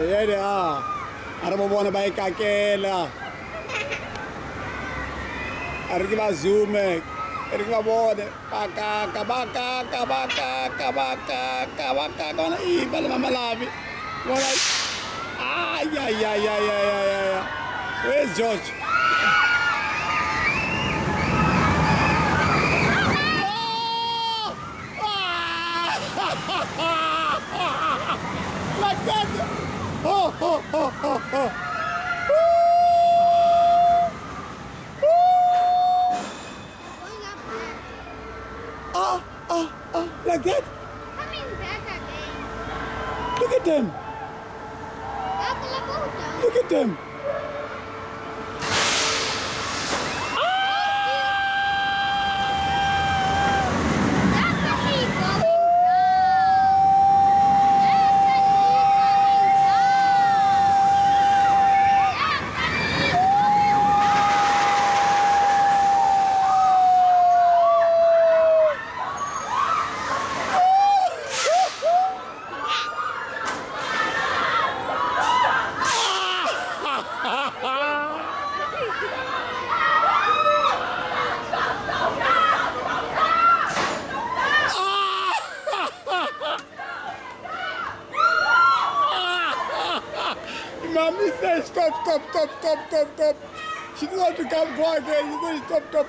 here they are. Ara mo bona ba ikakela. Ara ke ba zoom. Ara ke ba bone. Baka. Kona iba le mama lavi. Kona. Ay. Where's George? Like that. Oh. Like that. Coming back again. Look at them. Look at them. Mommy says stop. She doesn't want to come go again. She says stop.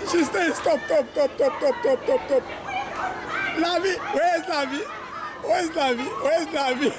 She says stop. Lavi, where's Lavi? Where's Lavi?